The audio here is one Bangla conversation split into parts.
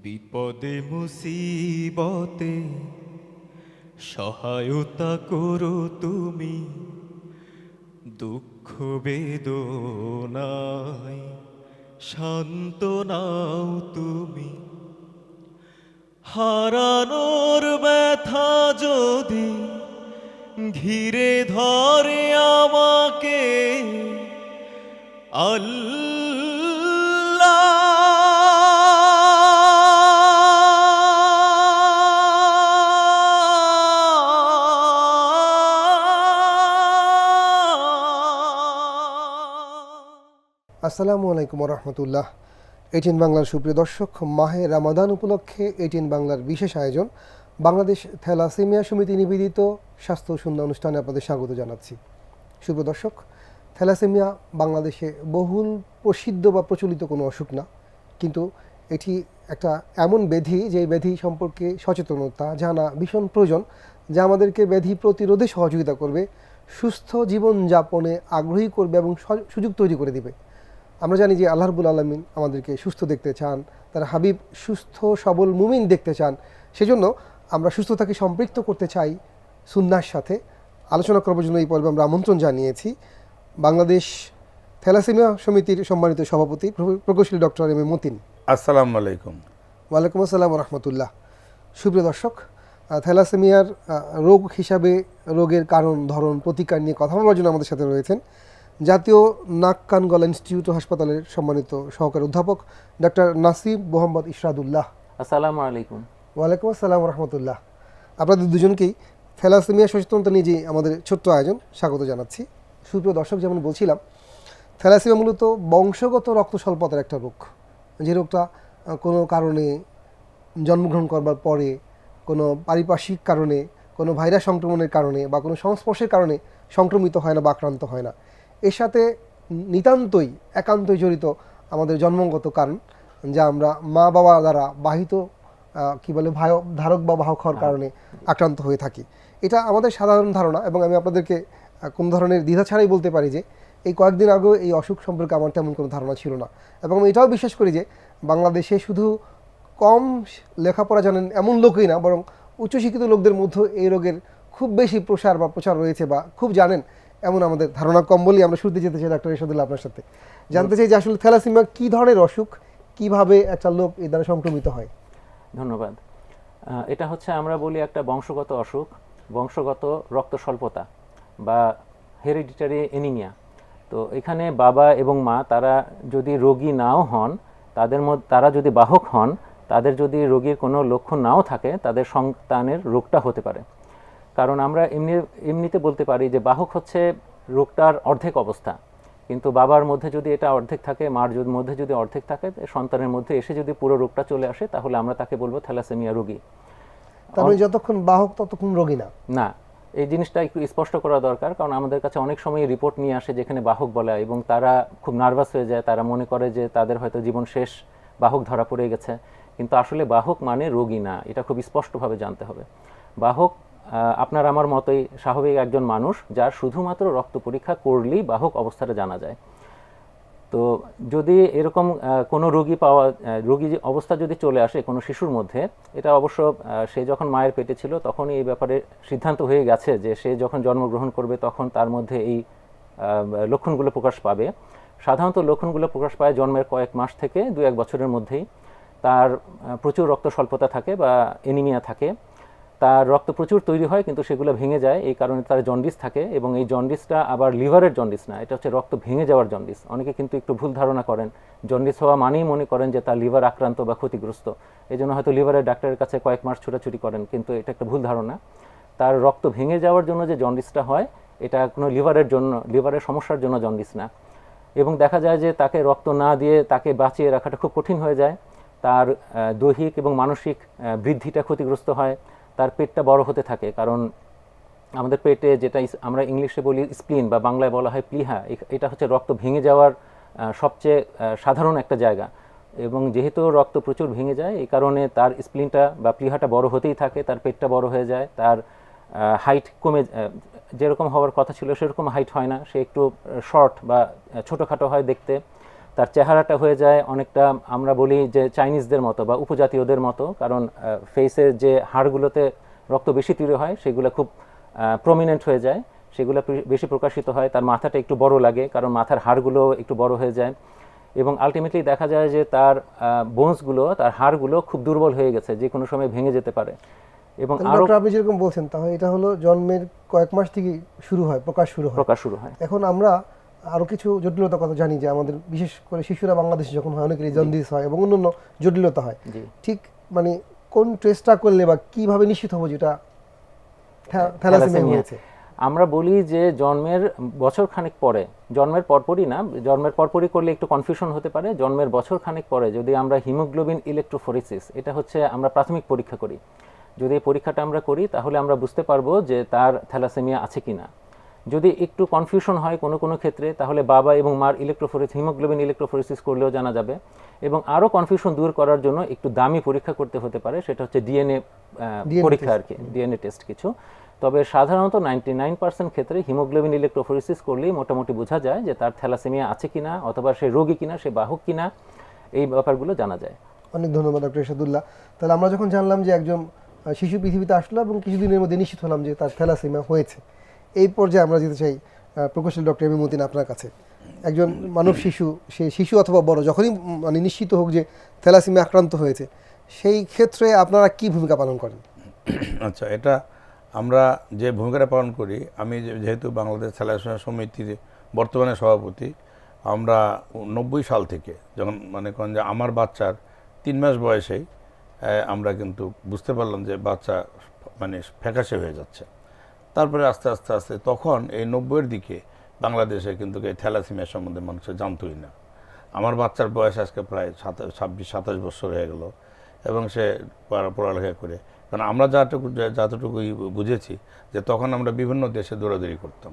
বিপদে মুসিবতে সহায়তা করো তুমি, দুঃখ বেদনায় শান্ত নাও তুমি। হারানোর ব্যথা যদি ঘিরে ধরে আমাকে, আসসালামু আলাইকুম রহমতুল্লাহ। এটিএন বাংলার সুপ্রিয় দর্শক, মাহে রামাদান উপলক্ষে এটিএন বাংলার বিশেষ আয়োজন বাংলাদেশ থ্যালাসেমিয়া সমিতি নিবেদিত স্বাস্থ্য সুন্দর অনুষ্ঠানে আপনাদের স্বাগত জানাচ্ছি। সুপ্রিয় দর্শক, থ্যালাসেমিয়া বাংলাদেশে বহুল প্রসিদ্ধ বা প্রচলিত কোনো অসুখ না, কিন্তু এটি একটা এমন ব্যাধি যে ব্যাধি সম্পর্কে সচেতনতা জানা ভীষণ প্রয়োজন, যা আমাদেরকে ব্যাধি প্রতিরোধে সহযোগিতা করবে, সুস্থ জীবনযাপনে আগ্রহী করবে এবং সুযোগ তৈরি করে দিবে। আমরা জানি যে আল্লাহ রাব্বুল আলামিন আমাদেরকে সুস্থ দেখতে চান, তার হাবিব সুস্থ সবল মুমিন দেখতে চান। সেজন্য আমরা সুস্থতাকে সম্পৃক্ত করতে চাই সুন্নাহর সাথে। আলোচনা করার জন্য এই পর্বে আমরা আমন্ত্রণ জানিয়েছি বাংলাদেশ থ্যালাসেমিয়া সমিতির সম্মানিত সভাপতি প্রকৌশলী ডক্টর এম এ মতিন। আসসালামু আলাইকুম। ওয়ালাইকুম আসসালাম রহমতুল্লাহ। সুপ্রিয় দর্শক, থ্যালাসেমিয়ার রোগ হিসাবে রোগের কারণ, ধরন, প্রতিকার নিয়ে কথা বলার জন্য আমাদের সাথে রয়েছেন জাতীয় নাক কান গলা ইনস্টিটিউট ও হাসপাতালের সম্মানিত সহকারী অধ্যাপক ডক্টর নাসিব মোহাম্মদ ইশরাদুল্লাহ। আসসালামু আলাইকুম। ওয়ালাইকুম আসসালাম রহমতুল্লাহ। আপনাদের দুজনকেই থ্যালাসেমিয়া সচেতনতা নিয়ে যে আমাদের ছোট্ট আয়োজন স্বাগত জানাচ্ছি। সুপ্রিয় দর্শক, যেমন বলছিলাম, থ্যালাসেমিয়া মূলত বংশগত রক্ত স্বল্পতার একটা রোগ, যে রোগটা কোনো কারণে জন্মগ্রহণ করবার পরে, কোনো পারিপার্শ্বিক কারণে, কোনো ভাইরাস সংক্রমণের কারণে বা কোনো সংস্পর্শের কারণে সংক্রমিত হয় না বা আক্রান্ত হয় না। এর সাথে নিতান্তই একান্তই জড়িত আমাদের জন্মগত কারণ, যা আমরা মা বাবা দ্বারা বাহিত ধারক বা বাহক হওয়ার কারণে আক্রান্ত হয়ে থাকি। এটা আমাদের সাধারণ ধারণা, এবং আমি আপনাদেরকে কোন ধরনের দ্বিধা ছাড়াই বলতে পারি যে এই কয়েকদিন আগেও এই অসুখ সম্পর্কে আমার তেমন কোনো ধারণা ছিল না। এবং আমি এটাও বিশ্বাস করি যে বাংলাদেশে শুধু কম লেখাপড়া জানেন এমন লোকই না, বরং উচ্চশিক্ষিত লোকদের মধ্যে এই রোগের খুব বেশি প্রচার রয়েছে বা খুব জানেন, এমন আমাদের ধারণা কম বলেই আমরা শুরুতে যেতে চাই ডাক্তার ইরশাদুল্লাহ আপনার সাথে জানতে চাই যে আসলে থ্যালাসেমিয়া কী ধরনের অসুখ, কিভাবে একটা লোক এই দ্বারা সংক্রমিত হয়। ধন্যবাদ। এটা হচ্ছে আমরা বলি একটা বংশগত অসুখ, বংশগত রক্ত স্বল্পতা বা হেরিডিটারি এনিমিয়া। তো এখানে বাবা এবং মা তারা যদি রোগী নাও হন, তারা যদি বাহক হন, তাদের যদি রোগীর কোনো লক্ষণ নাও থাকে, তাদের সন্তানের রোগটা হতে পারে। কারণ আমরা এমনিতে বলতে পারি যে বাহক হচ্ছে রোগটার অর্ধেক অবস্থা, কিন্তু বাবার মধ্যে যদি এটা অর্ধেক থাকে, মার মধ্যে যদি অর্ধেক থাকে, সন্তানের মধ্যে এসে যদি পুরো রোগটা চলে আসে, তাহলে আমরা তাকে বলবো থ্যালাসেমিয়া রোগী। তারপরে যতক্ষণ বাহক ততক্ষণ রোগী না, না, এই জিনিসটা একটু স্পষ্ট করা দরকার। কারণ আমাদের কাছে অনেক সময় রিপোর্ট নিয়ে আসে যেখানে বাহক বলা, এবং তারা খুব নার্ভাস হয়ে যায়, তারা মনে করে যে তাদের হয়তো জীবন শেষ, বাহক ধরা পড়ে গেছে। কিন্তু আসলে বাহক মানে রোগী না, এটা খুব স্পষ্টভাবে জানতে হবে। বাহক আপনার আমার মতোই স্বাভাবিক একজন মানুষ, যার শুধুমাত্র রক্ত পরীক্ষা করলেই বাহক অবস্থাটা জানা যায়। তো যদি এরকম কোনো রোগী অবস্থা যদি চলে আসে কোনো শিশুর মধ্যে, এটা অবশ্য সে যখন মায়ের পেটে ছিল তখনই এই ব্যাপারে সিদ্ধান্ত হয়ে গেছে যে সে যখন জন্মগ্রহণ করবে তখন তার মধ্যে এই লক্ষণগুলো প্রকাশ পাবে। সাধারণত লক্ষণগুলো প্রকাশ পায় জন্মের কয়েক মাস থেকে 2-1 বছরের মধ্যেই। তার প্রচুর রক্ত স্বল্পতা থাকে বা এনিমিয়া থাকে, তার রক্ত প্রচুর তৈরি হয় কিন্তু সেগুলো ভেঙে যায়, এই কারণে তার জন্ডিস থাকে। এবং এই জন্ডিসটা আবার লিভারের জন্ডিস না, এটা হচ্ছে রক্ত ভেঙে যাওয়ার জন্ডিস। অনেকে কিন্তু একটু ভুল ধারণা করেন, জন্ডিস হওয়া মানেই মনে করেন যে তার লিভার আক্রান্ত বা ক্ষতিগ্রস্ত, এই জন্য হয়তো লিভারের ডাক্তারের কাছে কয়েক মাস ছুটাছুটি করেন, কিন্তু এটা একটা ভুল ধারণা। তার রক্ত ভেঙে যাওয়ার জন্য যে জন্ডিসটা হয়, এটা কোনো লিভারের সমস্যার জন্য জন্ডিস না। এবং দেখা যায় যে তাকে রক্ত না দিয়ে তাকে বাঁচিয়ে রাখাটা খুব কঠিন হয়ে যায়। তার দৈহিক এবং মানসিক বৃদ্ধিটা ক্ষতিগ্রস্ত হয়, তার পেটটা বড় হতে থাকে। কারণ আমাদের পেটে যেটা আমরা ইংলিশে বলি স্প্লিন বা বাংলায় বলা হয় প্লীহা, এটা হচ্ছে রক্ত ভেঙে যাওয়ার সবচেয়ে সাধারণ একটা জায়গা। এবং যেহেতু রক্ত প্রচুর ভেঙে যায়, এই কারণে তার স্প্লিনটা বা প্লীহাটা বড় হতেই থাকে, তার পেটটা বড় হয়ে যায়, তার হাইট কমে, যেরকম হওয়ার কথা ছিল সেরকম হাইট হয় না, সে একটু শর্ট বা ছোটোখাটো হয় দেখতে। তার চেহারাটা হয়ে যায় অনেকটা আমরা বলি যে চাইনিজদের মতো বা উপজাতীয়দের মতো, কারণ ফেসের যে হাড়গুলোতে রক্ত বেশি তৈরি হয় সেগুলো খুব প্রমিনেন্ট হয়ে যায়, সেগুলো বেশি প্রকাশিত হয়। তার মাথাটা একটু বড় লাগে কারণ মাথার হাড়গুলো একটু বড় হয়ে যায়, এবং আলটিমেটলি দেখা যায় যে তার বোনসগুলো, তার হাড়গুলো খুব দুর্বল হয়ে গেছে, যে কোনো সময় ভেঙে যেতে পারে। এবং আরও ডক্টর আপনি যেরকম বলছেন, তাহলে এটা হলো জন্মের কয়েক মাস থেকে শুরু হয়, প্রকাশ শুরু হয়। এখন আমরা আরো কিছু জটিলতার কথা জানি যে আমাদের বিশেষ করে শিশুরা বাংলাদেশে যখন হয় অনেকেরই জন্ডিস হয় এবং অন্যান্য জটিলতা হয়। ঠিক মানে কোন টেস্টটা করলে বা কিভাবে নিশ্চিত হবো যেটা থ্যালাসেমিয়া হয়েছে? আমরা বলি যে জন্মের বছর খানেক পরে, জন্মের পরপরই না, জন্মের পরপরই করলে একটু কনফিউশন হতে পারে। জন্মের বছর খানেক পরে যদি আমরা হিমোগ্লোবিন ইলেকট্রোফোরেসিস, এটা হচ্ছে আমরা প্রাথমিক পরীক্ষা করি, যদি এই পরীক্ষাটা আমরা করি তাহলে আমরা বুঝতে পারবো যে তার থ্যালাসেমিয়া আছে কিনা। যদি একটু কনফিউশন হয় কোনো কোনো ক্ষেত্রে, তাহলে বাবা এবং মার হিমোগ্লোবিন ইলেকট্রোফোরেসিস করলেও জানা যাবে। এবং আরও কনফিউশন দূর করার জন্য একটু দামি পরীক্ষা করতে হতে পারে, সেটা হচ্ছে ডিএনএ পরীক্ষা আর কি, ডিএনএ টেস্ট কিছু। তবে সাধারণত 99% ক্ষেত্রে হিমোগ্লোবিন ইলেকট্রোফোরেসিস করলেই মোটামুটি বোঝা যায় যে তার থ্যালাসেমিয়া আছে কিনা, অথবা সে রোগী কিনা, সে বাহক কিনা, এই ব্যাপারগুলো জানা যায়। অনেক ধন্যবাদ ডক্টর ইরশাদুল্লাহ। তাহলে আমরা যখন জানলাম যে একজন শিশু পৃথিবীতে আসলো এবং কিছুদিনের মধ্যে নিশ্চিত হলাম যে তার থ্যালাসেমিয়া হয়েছে, এই পর্যায়ে আমরা যেতে চাই প্রকৌশলী ডক্টর এম এ মতিন আপনার কাছে। একজন মানব শিশু, সে শিশু অথবা বড়, যখনই মানে নিশ্চিত হোক যে থ্যালাসেমিয়া আক্রান্ত হয়েছে, সেই ক্ষেত্রে আপনারা কি ভূমিকা পালন করেন? আচ্ছা, এটা আমরা যে ভূমিকাটা পালন করি, আমি যেহেতু বাংলাদেশ থ্যালাসেমিয়া সমিতির বর্তমানে সভাপতি, আমরা 90 সাল থেকে যখন মনে করেন যে আমার বাচ্চার 3 মাস বয়সেই আমরা কিন্তু বুঝতে পারলাম যে বাচ্চা মানে ফ্যাকাশে হয়ে যাচ্ছে। তারপরে আস্তে আস্তে আস্তে তখন এই 90-এর দিকে বাংলাদেশে কিন্তু এই থ্যালাসেমিয়া সম্বন্ধে মানুষ জানতই না। আমার বাচ্চার বয়স আজকে প্রায় 26-27 বছর হয়ে গেল, এবং সে পড়ালেখা করে, কারণ আমরা যতটুকুই বুঝেছি যে তখন আমরা বিভিন্ন দেশে দৌড়াদৌড়ি করতাম।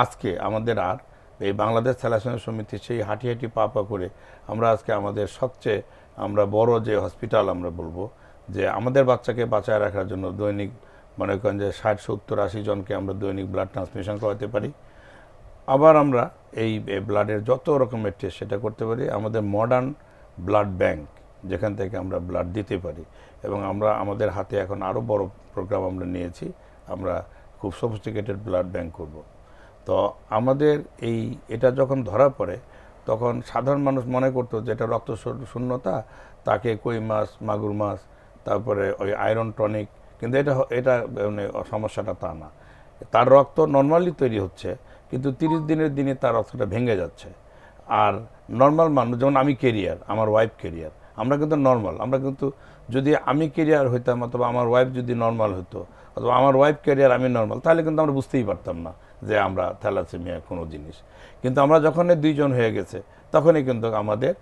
আজকে আমাদের আর এই বাংলাদেশ থ্যালাসেমিয়া সমিতি সেই হাঁটি হাঁটি পা পা করে আমরা আজকে আমাদের সবচেয়ে আমরা বড় যে হসপিটাল আমরা বলবো যে আমাদের বাচ্চাকে বাঁচায় রাখার জন্য দৈনিক মনে করেন যে 60-70-80 জনকে আমরা দৈনিক ব্লাড ট্রান্সমিশন করাতে পারি। আবার আমরা এই ব্লাডের যত রকমের টেস্ট সেটা করতে পারি। আমাদের মডার্ন ব্লাড ব্যাংক, যেখান থেকে আমরা ব্লাড দিতে পারি, এবং আমরা আমাদের হাতে এখন আরও বড় প্রোগ্রাম আমরা নিয়েছি, আমরা খুব সফিস্টিকেটেড ব্লাড ব্যাংক করব। তো আমাদের এটা যখন ধরা পড়ে তখন সাধারণ মানুষ মনে করতো যে এটা রক্ত শূন্যতা, তাকে কই মাছ, মাগুর মাছ, তারপরে ওই আয়রন টনিক, কিন্তু এটা মানে সমস্যাটা তা না। তার রক্ত নর্মালি তৈরি হচ্ছে, কিন্তু 30 দিনের দিনে তার রক্তটা ভেঙে যাচ্ছে। আর নর্মাল মানুষ, যেমন আমি কেরিয়ার, আমার ওয়াইফ কেরিয়ার, আমরা কিন্তু নর্মাল, আমরা কিন্তু যদি আমি কেরিয়ার হইতাম অথবা আমার ওয়াইফ যদি নর্মাল হতো, অথবা আমার ওয়াইফ কেরিয়ার আমি নর্মাল, তাহলে কিন্তু আমরা বুঝতেই পারতাম না যে আমরা থ্যালাসেমিয়া কোনো জিনিস। কিন্তু আমরা যখন 2 জন হয়ে গেছে তখনই কিন্তু আমাদের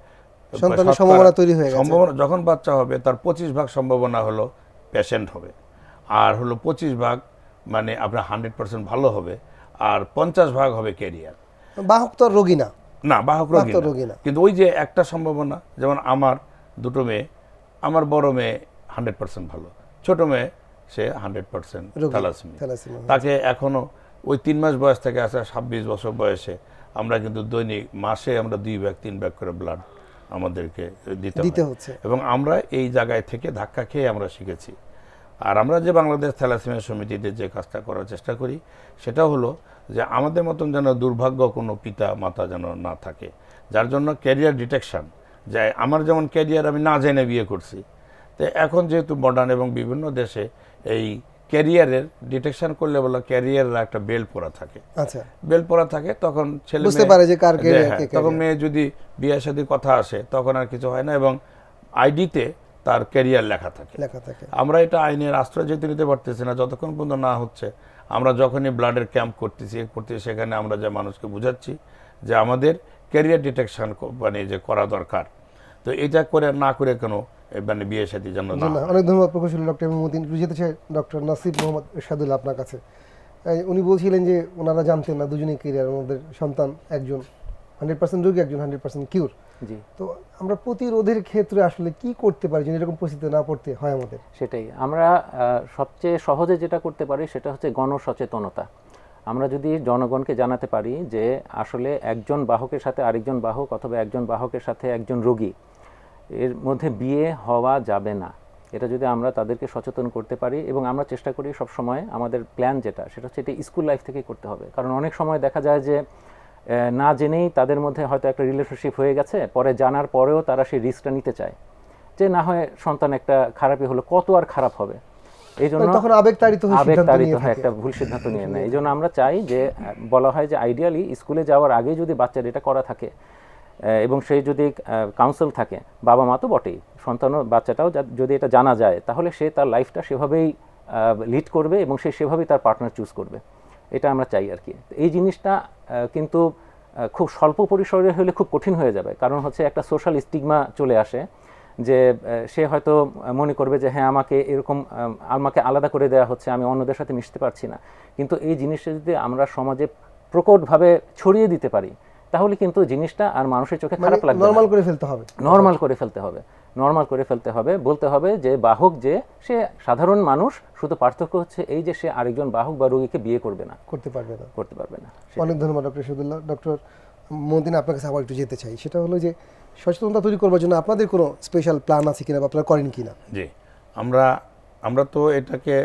সন্তানের সম্ভাবনা তৈরি হয়ে গেছে। সম্ভাবনা যখন বাচ্চা হবে তার 25 ভাগ সম্ভাবনা হলো পেশেন্ট হবে, আর হলো 25 ভাগ মানে আপনার 100% ভালো হবে, আর 50 ভাগ হবে ক্যারিয়ার। বাহক তো রোগী না, না, বাহক রোগী না, কিন্তু ওই যে একটা সম্ভাবনা, যেমন আমার 2টো মেয়ে, আমার বড় মেয়ে 100% ভালো, ছোট মেয়ে সে 100% থ্যালাসেমিয়া। তাকে এখনো ওই 3 মাস বয়স থেকে আসা 26 বছর বয়সে আমরা কিন্তু দৈনিক মাসে আমরা 2 ব্যাগ 3 ব্যাগ করে ব্লাড আমাদেরকে দিতে হচ্ছে, এবং আমরা এই জায়গায় থেকে ধাক্কা খেয়ে আমরা শিখেছি। আর আমরা যে বাংলাদেশ থ্যালাসেমিয়া সমিতিতে যে কাজটা করার চেষ্টা করি সেটা হলো যে আমাদের মতন যেন দুর্ভাগ্য কোনো পিতা মাতা যেন না থাকে, যার জন্য ক্যারিয়ার ডিটেকশন, যে আমার যেমন ক্যারিয়ার আমি না জেনে বিয়ে করছি, তো এখন যেহেতু মডার্ন এবং বিভিন্ন দেশে এই ক্যারিয়ারের ডিটেকশন করলে বলা ক্যারিয়ারের একটা বেল পরা থাকে, আচ্ছা বেল পরা থাকে, তখন ছেলে বুঝতে পারে যে কার ক্যারিয়ার, তখন মেয়ে যদি বিয়ে শাদী কথা আসে তখন আর কিছু হয় না, এবং আইডিতে তার ক্যারিয়ার লেখা থাকে। আমরা এটা আইনের আশ্রয় যেতে নিতে পারতেছি না যতক্ষণ পর্যন্ত না হচ্ছে। আমরা যখনই ব্লাডের ক্যাম্প করতেছি সেখানে আমরা যে মানুষকে বুঝাচ্ছি যে আমাদের ক্যারিয়ার ডিটেকশন মানে যে করা দরকার, তো এটা করে না করে কেন মানে বিয়ে শাদী জন্য না। অনেক ধন্যবাদ প্রকৌশলী ডক্টর মতিন। যেতে চাই ডক্টর নাসিব মোহাম্মদ ইরশাদুল্লাহ আপনার কাছে। উনি বলছিলেন যে ওনারা জানতেন না দুজনেই ক্যারিয়ার, আমাদের সন্তান একজন 100% রোগী, একজন 100% কিউর। তো আমরা প্রতিরোধের ক্ষেত্রে আসলে কি করতে পারি যদি এরকম পরিস্থিতি না পড়তে হয় আমাদের? সেটাই আমরা সবচেয়ে সহজে যেটা করতে পারি সেটা হচ্ছে গণসচেতনতা। আমরা যদি জনগণকে জানাতে পারি যে আসলে একজন বাহকের সাথে আরেকজন বাহক অথবা একজন বাহকের সাথে একজন রোগী এর মধ্যে বিয়ে হওয়া যাবে না, এটা যদি আমরা তাদেরকে সচেতন করতে পারি, এবং আমরা চেষ্টা করি সব সময় আমাদের প্ল্যান যেটা সেটা হচ্ছে এটা স্কুল লাইফ থেকেই করতে হবে। কারণ অনেক সময় দেখা যায় যে না জেনেই তাদের মধ্যে হয়তো একটা রিলেশনশিপ হয়ে গেছে, পরে জানার পরেও তারা সেই রিস্কটা নিতে চায় যে না হয় সন্তান একটা খারাপই হলো, কত আর খারাপ হবে, এই জন্য তখন আবেগতাড়িত হয়ে সিদ্ধান্ত নিয়ে থাকে। একটা ভুল সিদ্ধান্ত নিয়ে নেয়। এই জন্য আমরা চাই যে বলা হয় যে আইডিয়ালি স্কুলে যাওয়ার আগে যদি বাচ্চার এটা করা থাকে এবং সেই যদি কাউন্সিল থাকে, বাবা মা তো বটেই, সন্তানও বাচ্চাটাও যদি এটা জানা যায়, তাহলে সে তার লাইফটা সেভাবেই লিড করবে এবং সে সেভাবেই তার পার্টনার চুজ করবে, এটা আমরা চাই আর কি। এই জিনিসটা কিন্তু খুব স্বল্প পরিসরে হলে খুব কঠিন হয়ে যাবে, কারণ হচ্ছে একটা সোশ্যাল স্টিগমা চলে আসে যে সে হয়তো মনে করবে যে হ্যাঁ আমাকে এরকম আমাকে আলাদা করে দেওয়া হচ্ছে, আমি অন্যদের সাথে মিশতে পারছি না। কিন্তু এই জিনিসটা যদি আমরা সমাজে প্রকটভাবে ছড়িয়ে দিতে পারি তাহলে কিন্তু জিনিসটা আর মানুষের চোখে খারাপ লাগবে না। নরমাল করে ফেলতে হবে, নরমাল করে ফেলতে হবে, নরমাল করে ফেলতে হবে, বলতে হবে যে বাহক যে সে সাধারণ মানুষ, শুধু পার্থক্য হচ্ছে এই যে সে আরেকজন বাহক বা রোগীকে বিয়ে করবে না, করতে পারবে না। অনেক ধন্যবাদ ডক্টর শহীদুল্লাহ। ডক্টর মহিউদ্দিন, আপনার কাছে আবার একটু যেতে চাই, সেটা হলো যে সচেতনতা তৈরি করবার জন্য আপনাদের কোনো স্পেশাল প্ল্যান আছে কিনা বা আপনারা করেন কিনা? জি, আমরা তো এটাকে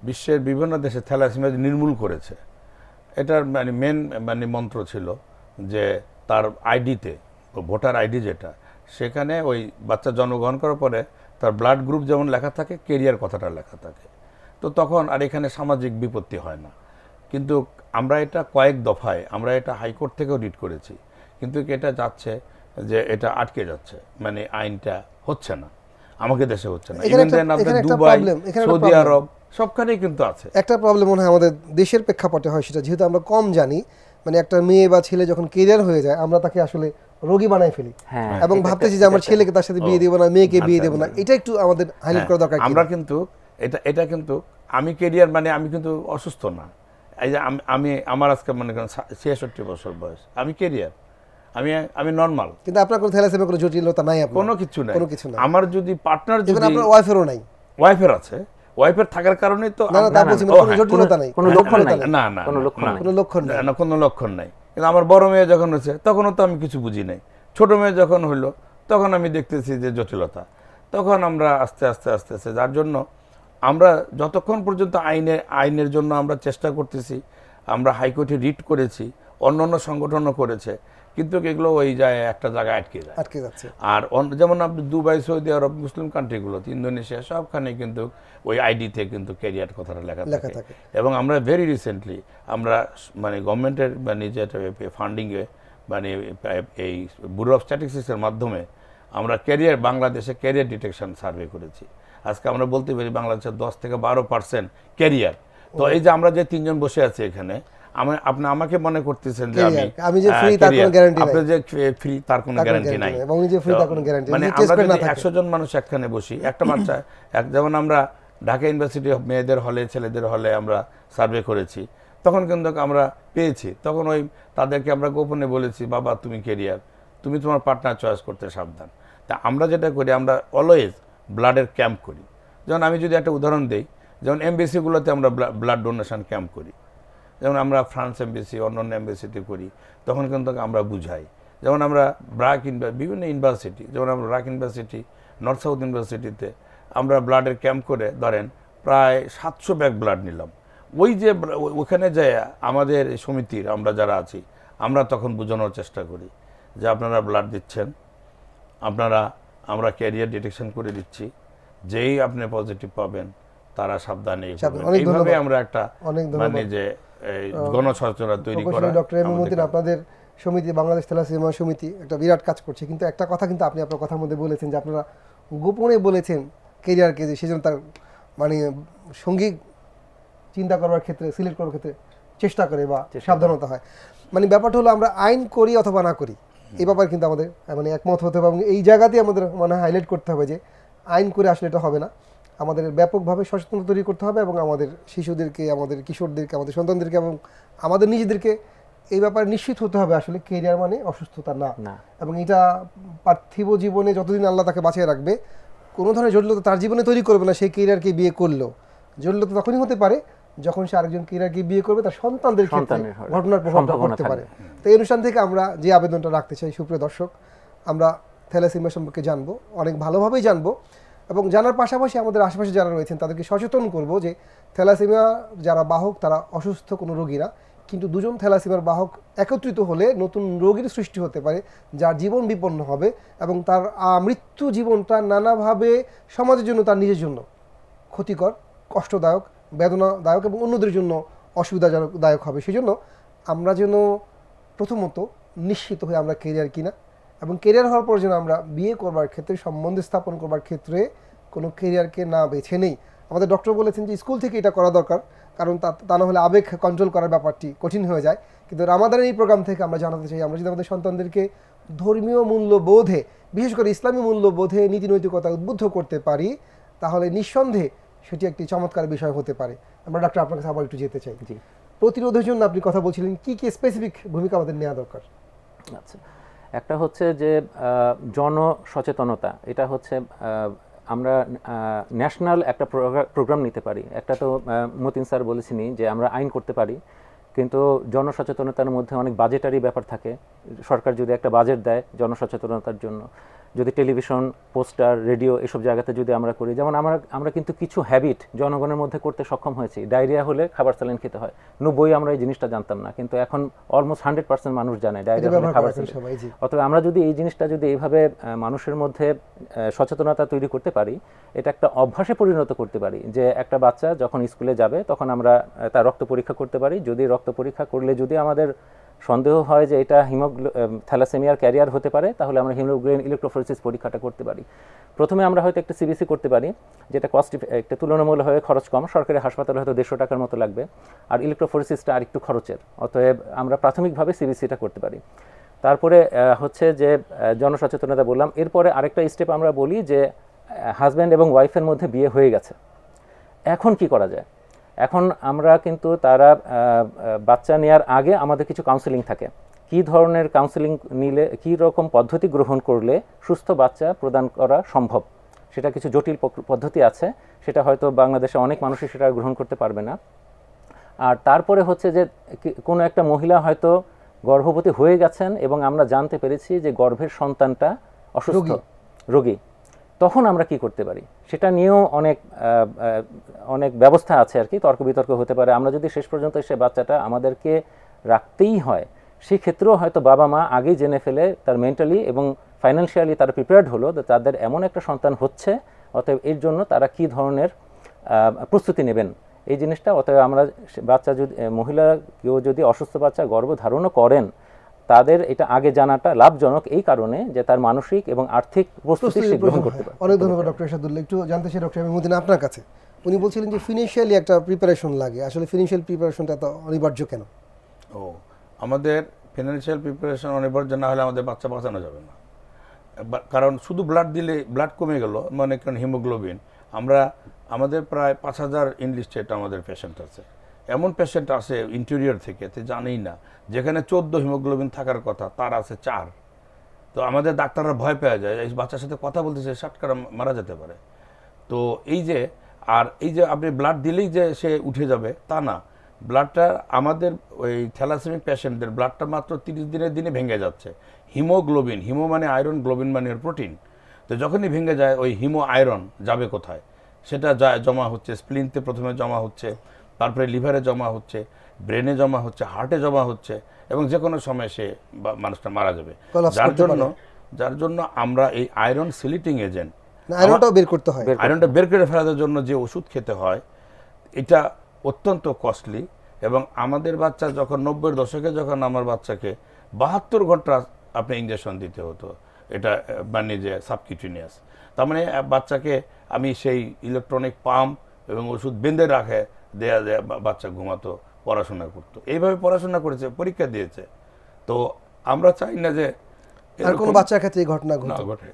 বিশ্বের বিভিন্ন দেশে থ্যালাসেমিয়া নির্মূল করেছে। এটার মেন মন্ত্র ছিল যে তার আইডিতে, ভোটার আইডি যেটা, সেখানে ওই বাচ্চা জন্মগ্রহণ করার পরে তার ব্লাড গ্রুপ যেমন লেখা থাকে, কেরিয়ার কথাটা লেখা থাকে। তো তখন আর এখানে সামাজিক বিপত্তি হয় না। কিন্তু আমরা এটা কয়েক দফায়, আমরা এটা হাইকোর্ট থেকেও রিট করেছি, কিন্তু এটা যাচ্ছে যে এটা আটকে যাচ্ছে, আইনটা হচ্ছে না, আমাকে দেশে হচ্ছে না। দুবাই, সৌদি আরব সবখানেই কিন্তু আছে। একটা প্রবলেম মনে হয় আমাদের দেশের প্রেক্ষাপটে হয়, সেটা যেহেতু আমরা কম জানি, একটা মেয়ে বা ছেলে যখন কেরিয়ার হয়ে যায় আমরা তাকে আসলে রোগী বানাই ফেলি এবং ভাবতেছি যে আমার ছেলেকে তার সাথে বিয়ে দেবো না, মেয়েকে বিয়ে দেবো না। এটা একটু আমাদের হাইলাইট করা দরকার। আমরা কিন্তু এটা কিন্তু আমি কেরিয়ার আমি কিন্তু অসুস্থ না। এই যে আমি আমার আজকে মনে করেন 66 বছর বয়স, আমি কেরিয়ার, আমি নরমাল, কিন্তু আপনার কোনো থ্যালাসেমিয়া কোনো জটিলতা নাই, কোনো কিছু নাই। আমার যদি পার্টনার, যদি আপনার ওয়াইফেরও নাই, ওয়াইফের আছে, ওয়াইফের থাকার কারণে তো কোনো জটিলতা নাই, কোনো লক্ষণ নাই, না কোনো লক্ষণ নাই। কিন্তু আমার বড় মেয়ে যখন হয়েছে তখনও তো আমি কিছু বুঝি নাই। ছোট মেয়ে যখন হইলো তখন আমি দেখতেছি যে জটিলতা, তখন আমরা আস্তে আস্তে আস্তে আস্তে, যার জন্য আমরা যতক্ষণ পর্যন্ত আইনের জন্য আমরা চেষ্টা করতেছি, আমরা হাইকোর্টে রিট করেছি, অন্য সংগঠনও করেছে, কিন্তু এগুলো ওই যায় একটা জায়গায় আটকে যাচ্ছে। আর যেমন আপনি দুবাই, সৌদি আরব, মুসলিম কান্ট্রিগুলোতে, ইন্দোনেশিয়া, সবখানে কিন্তু ওই আইডিতে কিন্তু ক্যারিয়ার কথাটা লেখা থাকে। এবং আমরা ভেরি রিসেন্টলি আমরা গভর্নমেন্টের যেটা ফান্ডিংয়ে এই ব্যুরো অফ স্ট্যাটিস্টিক্সের মাধ্যমে আমরা বাংলাদেশে ক্যারিয়ার ডিটেকশন সার্ভে করেছি। আজকে আমরা বলতে পারি বাংলাদেশের 10 থেকে 12% ক্যারিয়ার। তো এই যে আমরা যে 3 জন বসে আছি এখানে, আপনি আমাকে মনে করতেছেন যে আমি যে ফ্রি তার কোনো গ্যারান্টি নাই, আপনি যে ফ্রি তার কোনো গ্যারান্টি নাই, এবং যে ফ্রি তার কোনো গ্যারান্টি নাই। আমরা যদি 100 জন মানুষ একখানে বসি, একটা বাচ্চা, যেমন আমরা ঢাকা ইউনিভার্সিটি মেয়েদের হলে, ছেলেদের হলে আমরা সার্ভে করেছি, তখন কিন্তু আমরা পেয়েছি, তখন ওই তাদেরকে আমরা গোপনে বলেছি, বাবা তুমি ক্যারিয়ার, তুমি তোমার পার্টনার চয়েস করতে সাবধান। তা আমরা যেটা করি, আমরা অলওয়েজ ব্লাডের ক্যাম্প করি। যেমন আমি যদি একটা উদাহরণ দিই, যেমন এমবিসিগুলোতে আমরা ব্লাড ডোনেশন ক্যাম্প করি, যেমন আমরা ফ্রান্স এমবিসি, অন্যান্য এমবিসিতে করি, তখন কিন্তু আমরা বুঝাই। যেমন আমরা বিভিন্ন ইউনিভার্সিটি, যেমন আমরা ব্রাক ইউনিভার্সিটি, নর্থ সাউথ ইউনিভার্সিটিতে আমরা ব্লাডের ক্যাম্প করে ধরেন প্রায় 700 ব্যাগ ব্লাড নিলাম। ওই যে ওখানে যায় আমাদের সমিতির আমরা যারা আছি, আমরা তখন বোঝানোর চেষ্টা করি যে আপনারা ব্লাড দিচ্ছেন, আমরা ক্যারিয়ার ডিটেকশন করে দিচ্ছি, যেই আপনি পজিটিভ পাবেন তারা সাবধানে। এইভাবে আমরা একটা যে গণসচেতনতা তৈরি করা। ডক্টর মহিউদ্দিন, আপনাদের সমিতি, বাংলাদেশ থ্যালাসেমিয়া সমিতি একটা বিরাট কাজ করছে, কিন্তু একটা কথা কিন্তু আপনি আপনার কথার মধ্যে বলেছেন যে আপনারা গোপনে বলেছেন ক্যারিয়ারকে, যে সেজন্য তার সঙ্গী চিন্তা করবার ক্ষেত্রে, সিলেক্ট করার ক্ষেত্রে চেষ্টা করে বা সাবধানতা হয়। ব্যাপারটা হলো আমরা আইন করি অথবা না করি, এই ব্যাপারে কিন্তু আমাদের একমত হতে হবে, এবং এই জায়গাতেই আমাদের হাইলাইট করতে হবে যে আইন করে আসলে এটা হবে না, আমাদের ব্যাপকভাবে সচেতনতা তৈরি করতে হবে, এবং আমাদের শিশুদেরকে, আমাদের কিশোরদেরকে, আমাদের সন্তানদেরকে এবং আমাদের নিজেদেরকে এই ব্যাপারে নিশ্চিত হতে হবে আসলে ক্যারিয়ার অসুস্থতা না। এবং এটা পার্থিব জীবনে যতদিন আল্লাহ তাকে বাঁচিয়ে রাখবে, কোনো ধরনের জটিলতা তার জীবনে তৈরি করবে না। সেই ক্যারিয়ারকে বিয়ে করলেও জটিলতা তখনই হতে পারে যখন সে আরেকজন ক্যারিয়ারকে বিয়ে করবে তার সন্তানদের ক্ষেত্রে সন্তানের ঘটনার প্রভাব সম্ভাবনা পড়তে পারে। থাকবে। তো এই অনুষ্ঠান থেকে আমরা যে আবেদনটা রাখতে চাই, সুপ্রিয় দর্শক, আমরা থ্যালাসেমিয়া সম্পর্কে জানবো, অনেক ভালোভাবেই জানবো, এবং জানার পাশাপাশি আমাদের আশেপাশে যারা রয়েছেন তাদেরকে সচেতন করব যে থ্যালাসেমিয়া যারা বাহক তারা অসুস্থ কোনো রোগী না, কিন্তু দুজন থ্যালাসেমিয়ার বাহক একত্রিত হলে নতুন রোগীর সৃষ্টি হতে পারে, যার জীবন বিপন্ন হবে এবং তার মৃত্যু জীবনটা নানাভাবে সমাজের জন্য, তার নিজের জন্য ক্ষতিকর, কষ্টদায়ক, বেদনাদায়ক এবং অন্যদের জন্য অসুবিধাদায়ক হবে। সেই জন্য আমরা যেন প্রথমত নিশ্চিত হয়ে আমরা কেরিয়ার কিনা, এবং কেরিয়ার হওয়ার পর যেন আমরা বিয়ে করবার ক্ষেত্রে, সম্বন্ধ স্থাপন করবার ক্ষেত্রে কোনো কেরিয়ারকে না বেছে নেই। আমাদের ডক্টর বলেছেন যে স্কুল থেকে এটা করা দরকার, কারণ তা না হলে আবেগ কন্ট্রোল করার ব্যাপারটি কঠিন হয়ে যায়। কিন্তু রামাদানের এই প্রোগ্রাম থেকে আমরা জানাতে চাই, আমরা যদি আমাদের সন্তানদেরকে ধর্মীয় মূল্যবোধে, বিশেষ করে ইসলামী মূল্যবোধে নীতি নৈতিকতা উদ্বুদ্ধ করতে পারি, তাহলে নিঃসন্দেহে সেটি একটি চমৎকার বিষয় হতে পারে। আমরা ডাক্তার আপনার কাছে আবার একটু যেতে চাই, জি। প্রতিরোধের জন্য আপনি কথা বলছিলেন, কি কি স্পেসিফিক ভূমিকা আমাদের নেওয়া দরকার? আচ্ছা, একটা হচ্ছে যে জনসচেতনতা, এটা হচ্ছে আমরা ন্যাশনাল একটা প্রোগ্রাম নিতে পারি। একটা তো মতিন স্যার বলেছিনি যে আমরা আইন করতে পারি, কিন্তু জনসচেতনতার মধ্যে অনেক বাজেটারি ব্যাপার থাকে। সরকার যদি একটা বাজেট দেয় জনসচেতনতার জন্য, যদি টেলিভিশন, পোস্টার, রেডিও এসব জায়গাতে যদি আমরা করি, যেমন আমরা কিন্তু কিছু হ্যাবিট জনগণের মধ্যে করতে সক্ষম হয়েছি। ডায়রিয়া হলে খাবার স্যালাইন খেতে হয়, 90 আমরা এই জিনিসটা জানতাম না, কিন্তু এখন অলমোস্ট 100% মানুষ জানে ডায়রিয়া হলে খাবার স্যালাইন। অথবা আমরা যদি এই জিনিসটা যদি এইভাবে মানুষের মধ্যে সচেতনতা তৈরি করতে পারি, এটা একটা অভ্যাসে পরিণত করতে পারি, যে একটা বাচ্চা যখন স্কুলে যাবে তখন আমরা তার রক্ত পরীক্ষা করতে পারি। যদি রক্ত পরীক্ষা করলে যদি আমাদের সন্দেহ হয় যে এটা থ্যালাসেমিয়ার ক্যারিয়ার হতে পারে, তাহলে আমরা হিমোগ্লোবিন ইলেকট্রোফোরেসিস পরীক্ষাটা করতে পারি। প্রথমে আমরা হয়তো একটা সিবিসি করতে পারি, যেটা কস্ট একটা তুলনামূলকভাবে খরচ কম, সরকারি হাসপাতালে হয়তো 150 টাকার মতো লাগবে, আর ইলেকট্রোফোরেসিসটা আর একটু খরচের। অতএব আমরা প্রাথমিকভাবে সিবিসিটা করতে পারি। তারপরে হচ্ছে যে জনসচেতনতা বললাম। এরপরে আরেকটা স্টেপ আমরা বলি যে হাজব্যান্ড এবং ওয়াইফের মধ্যে বিয়ে হয়ে গেছে, এখন কি করা যায়? এখন আমরা কিন্তু তারা বাচ্চা নেওয়ার আগে আমাদের কিছু কাউন্সেলিং থাকে, কি ধরনের কাউন্সেলিং নিলে, কী রকম পদ্ধতি গ্রহণ করলে সুস্থ বাচ্চা প্রদান করা সম্ভব। সেটা কিছু জটিল পদ্ধতি আছে, সেটা হয়তো বাংলাদেশে অনেক মানুষই সেটা গ্রহণ করতে পারবে না। আর তারপরে হচ্ছে যে কোনো একটা মহিলা হয়তো গর্ভবতী হয়ে গেছেন এবং আমরা জানতে পেরেছি যে গর্ভের সন্তানটা অসুস্থ, রোগী, তখন আমরা কি করতে পারি সেটা নিয়েও অনেক ব্যবস্থা আছে আর কি, তর্ক বিতর্ক হতে পারে। আমরা যদি শেষ পর্যন্ত সে বাচ্চাটা আমাদেরকে রাখতেই হয়, সেই ক্ষেত্রেও হয়তো বাবা মা আগেই জেনে ফেলে, তার মেন্টালি এবং ফাইন্যান্সিয়ালি তারা প্রিপেয়ার্ড হলো যে তাদের এমন একটা সন্তান হচ্ছে, অতএব এর জন্য তারা কি ধরনের প্রস্তুতি নেবেন এই জিনিসটা। অতএব আমরা বাচ্চা যদি, মহিলা কেউ যদি অসুস্থ বাচ্চা গর্ভধারণও করেন, তাদের এটা আগে জানাটা লাভজনক, এই কারণে যে তার মানসিক এবং আর্থিক প্রস্তুতি গ্রহণ করতে পারে। অনেক ধন্যবাদ ডক্টর এরশাদুল্লাহ। একটু জানতে চাই ডক্টর মতিন আপনার কাছে, উনি বলছিলেন যে ফিনান্সিয়ালি একটা প্রিপারেশন লাগে, আসলে ফিনান্সিয়াল প্রিপারেশনটা তো অনিবার্য কেন? আমাদের ফিনান্সিয়াল প্রিপারেশন অনিবার্য না হলে আমাদের বাচ্চা বাঁচানো যাবে না। কারণ শুধু ব্লাড দিলে ব্লাড কমে গেল, মানে কারণ হিমোগ্লোবিন, আমাদের প্রায় 5000 ইনলিস্টেড আমাদের পেশেন্ট আছে। এমন পেশেন্ট আছে ইন্টেরিয়র থেকে, তো জানেই না, যেখানে 14 হিমোগ্লোবিন থাকার কথা তার আছে 4। তো আমাদের ডাক্তাররা ভয় পেয়ে যায়, এই বাচ্চার সাথে কথা বলতেছে, শার্ট করে মারা যেতে পারে। তো এই যে আপনি ব্লাড দিলেই যে সে উঠে যাবে তা না, ব্লাডটা আমাদের ওই থ্যালাসেমিক পেশেন্টদের ব্লাডটা মাত্র 30 দিনের দিনে ভেঙে যাচ্ছে। হিমোগ্লোবিন, হিমো মানে আয়রন, গ্লোবিন মানে প্রোটিন। তো যখনই ভেঙে যায় ওই হিমো আয়রন যাবে কোথায়? সেটা জমা হচ্ছে স্প্লিনতে, প্রথমে জমা হচ্ছে, তারপরে লিভারে জমা হচ্ছে, ব্রেনে জমা হচ্ছে, হার্টে জমা হচ্ছে, এবং যে কোনো সময় সে মানুষটা মারা যাবে। যার জন্য আমরা এই আয়রন সিলিটিং এজেন্ট, আয়রনটা বের করতে হয়, আয়রনটা বের করে ফেলার জন্য যে ওষুধ খেতে হয়, এটা অত্যন্ত কস্টলি। এবং আমাদের বাচ্চা যখন 90-এর দশকে, যখন আমার বাচ্চাকে 72 ঘন্টা আপনি ইঞ্জেকশন দিতে হতো, এটা মানে যে সাবকিউটিনিয়াস, তার মানে বাচ্চাকে আমি সেই ইলেকট্রনিক পাম্প এবং ওষুধ বেঁধে রাখে দেয়া বাচ্চা ঘুমাতো, পড়াশোনা করতো, এইভাবে পড়াশোনা করেছে, পরীক্ষা দিয়েছে। তো আমরা চাই না যে আর কোনো বাচ্চার ক্ষেত্রে এই ঘটনা ঘটে।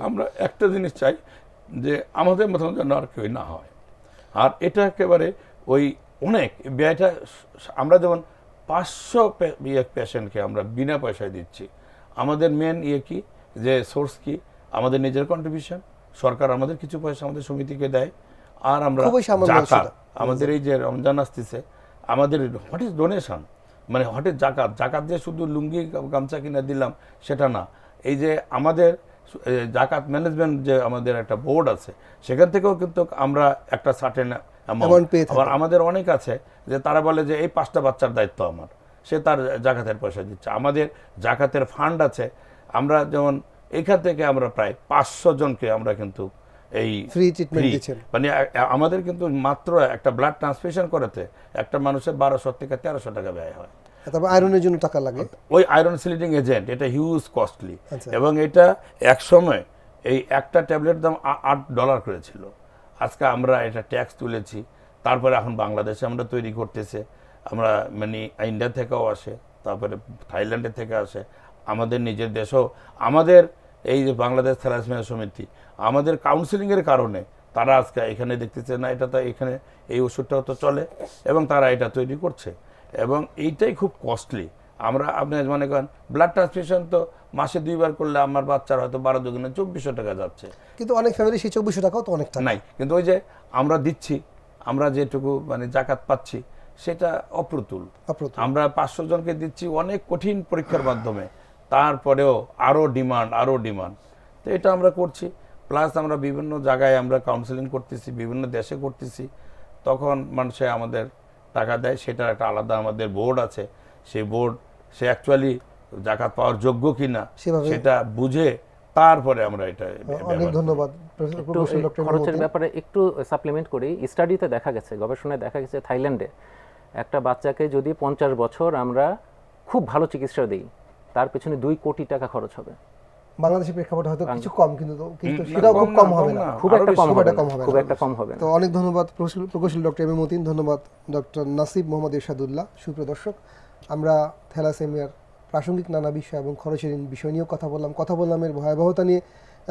আমরা একটা জিনিস চাই যে আমাদের মতন যেন আর কেউ না হয়। আর এটা একেবারে ওই অনেক ব্যয়টা, আমরা যেমন 500 পেশেন্টকে আমরা বিনা পয়সায় দিচ্ছি। আমাদের মেন কি যে সোর্স কি, আমাদের নিজের কন্ট্রিবিউশন, সরকার আমাদের কিছু পয়সা আমাদের সমিতিকে দেয়, আর আমরা খুবই সামান্য জাকাত, সেটা। আমাদের এই যে রমজান আসতেছে, আমাদের হোয়াট ইজ ডোনেশন, মানে হোয়াট ইজ জাকাত। জাকাত যে শুধু লুঙ্গি গামছা কিনে দিলাম সেটা না, এই যে আমাদের জাকাত ম্যানেজমেন্ট যে আমাদের একটা বোর্ড আছে, সেখান থেকেও কিন্তু আমরা একটা সার্টেন Amount পেয়ে থাকি। আবার আমাদের অনেক আছে যে তারা বলে যে এই 5টা বাচ্চার দায়িত্ব আমার, সে তার জাকাতের পয়সা দিচ্ছে। আমাদের জাকাতের ফান্ড আছে, আমরা যেমন এখান থেকে আমরা প্রায় 500 জনকে আমরা কিন্তু এই Free treatment free, দিচ্ছেন। মানে আমাদের কিন্তু মাত্র একটা ব্লাড ট্রান্সফিউশন করাতে একটা মানুষের 1200 থেকে 1300 টাকা ব্যয় হয়। তারপর আয়রনের জন্য টাকা লাগে। ওই আয়রন সিলিটিং এজেন্ট এটা হিউজ কস্টলি, আচ্ছা। এবং এটা এক সময় এই একটা ট্যাবলেট দাম $8 করেছিল। আজকে আমরা এটা ট্যাক্স তুলেছি, তারপরে এখন বাংলাদেশে আমরা তৈরি করতেছে, আমরা মানে ইন্ডিয়া থেকেও আসে, তারপরে থাইল্যান্ডের থেকে আসে, আমাদের নিজের দেশেও আমাদের এই যে বাংলাদেশ থ্যালাসেমিয়া সমিতি আমাদের কাউন্সিলিংয়ের কারণে তারা আজকে এখানে দেখতেছে না এটা তো এখানে এই ওষুধটাও তো চলে, এবং তারা এটা তৈরি করছে, এবং এইটাই খুব কস্টলি। আমরা আপনি মনে করেন ব্লাড ট্রান্সফিউশন তো মাসে 2বার করলে আমার বাচ্চার হয়তো 12 দুগুণে 2400 টাকা যাচ্ছে। কিন্তু অনেক ফ্যামিলি সেই 2400 টাকাও তো অনেক টাকা। নাই, কিন্তু ওই যে আমরা দিচ্ছি, আমরা যেটুকু মানে জাকাত পাচ্ছি সেটা অপ্রতুল। অপ্রতুল। আমরা 500 জনকে দিচ্ছি অনেক কঠিন পরীক্ষার মাধ্যমে, তারপরেও আরো ডিমান্ড, তো এটা আমরা করছি। প্লাস আমরা বিভিন্ন জায়গায় আমরা কাউন্সেলিং করতেছি, বিভিন্ন দেশে করতেছি, তখন মানুষে আমাদের টাকা দেয়, সেটার একটা আলাদা আমাদের বোর্ড আছে, সেই বোর্ড সে অ্যাকচুয়ালি জাকাত পাওয়ার যোগ্য কিনা সেভাবে- সেটা বুঝে তারপরে আমরা এটা অনেক ধন্যবাদ একটু প্রফেসর এই ডক্টর খরচের ব্যাপারে একটু সাপ্লিমেন্ট করি। স্টাডিতে দেখা গেছে, গবেষণায় দেখা গেছে, থাইল্যান্ডে একটা বাচ্চাকে যদি 50 বছর আমরা খুব ভালো চিকিৎসা দিই, তার পেছনে 2 কোটি টাকা খরচ হবে। বাংলাদেশের প্রেক্ষাপটে হয়তো কিছু কম, কিন্তু সেটাও খুব কম হবে না। খুব আরো একটা বেশি কম খুব হবে একটা না, কম হবে না। খুব একটা কম হবে না। তো অনেক ধন্যবাদ প্রকৌশলী ডক্টর এম এ মতিন, ধন্যবাদ ডক্টর নাসিব মোহাম্মদ ইরশাদুল্লাহ। সুপ্রিয় দর্শক, আমরা থ্যালাসেমিয়ার প্রাসঙ্গিক নানা বিষয় এবং খরচের বিষয় নিয়েও কথা বললাম এর ভয়াবহতা নিয়ে,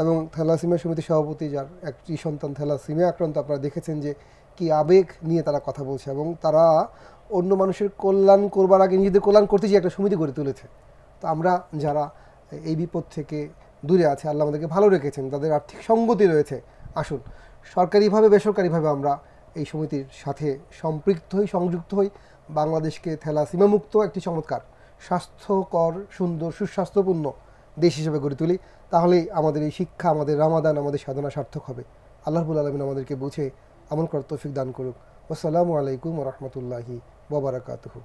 এবং থ্যালাসেমিয়া সমিতির সভাপতি যার একটি সন্তান থ্যালাসেমিয়া আক্রান্ত, আপনারা দেখেছেন যে কি আবেগ নিয়ে তারা কথা বলছে, এবং তারা অন্য মানুষের কল্যাণ করবার আগে নিজেদের কল্যাণ করতে যে একটা সমিতি গড়ে তুলেছে। তো আমরা যারা এই বিপদ থেকে দূরে আছে, আল্লাহ আমাদেরকে ভালো রেখেছেন, তাদের আর্থিক সঙ্গতি রয়েছে, আসুন সরকারিভাবে বেসরকারিভাবে আমরা এই সমিতির সাথে সম্পৃক্ত হই, সংযুক্ত হই, বাংলাদেশকে থ্যালাসেমিয়া মুক্ত একটি চমৎকার স্বাস্থ্যকর, সুন্দর, সুস্বাস্থ্যপূর্ণ দেশ হিসেবে গড়ে তুলি। তাহলেই আমাদের এই শিক্ষা, আমাদের রামাদান, আমাদের সাধনা সার্থক হবে। আল্লাহ রাব্বুল আলামিন আমাদেরকে বুঝে আমল করার তৌফিক দান করুক। আসসালামু আলাইকুম ওয়া রাহমাতুল্লাহি ওয়া বারাকাতুহু।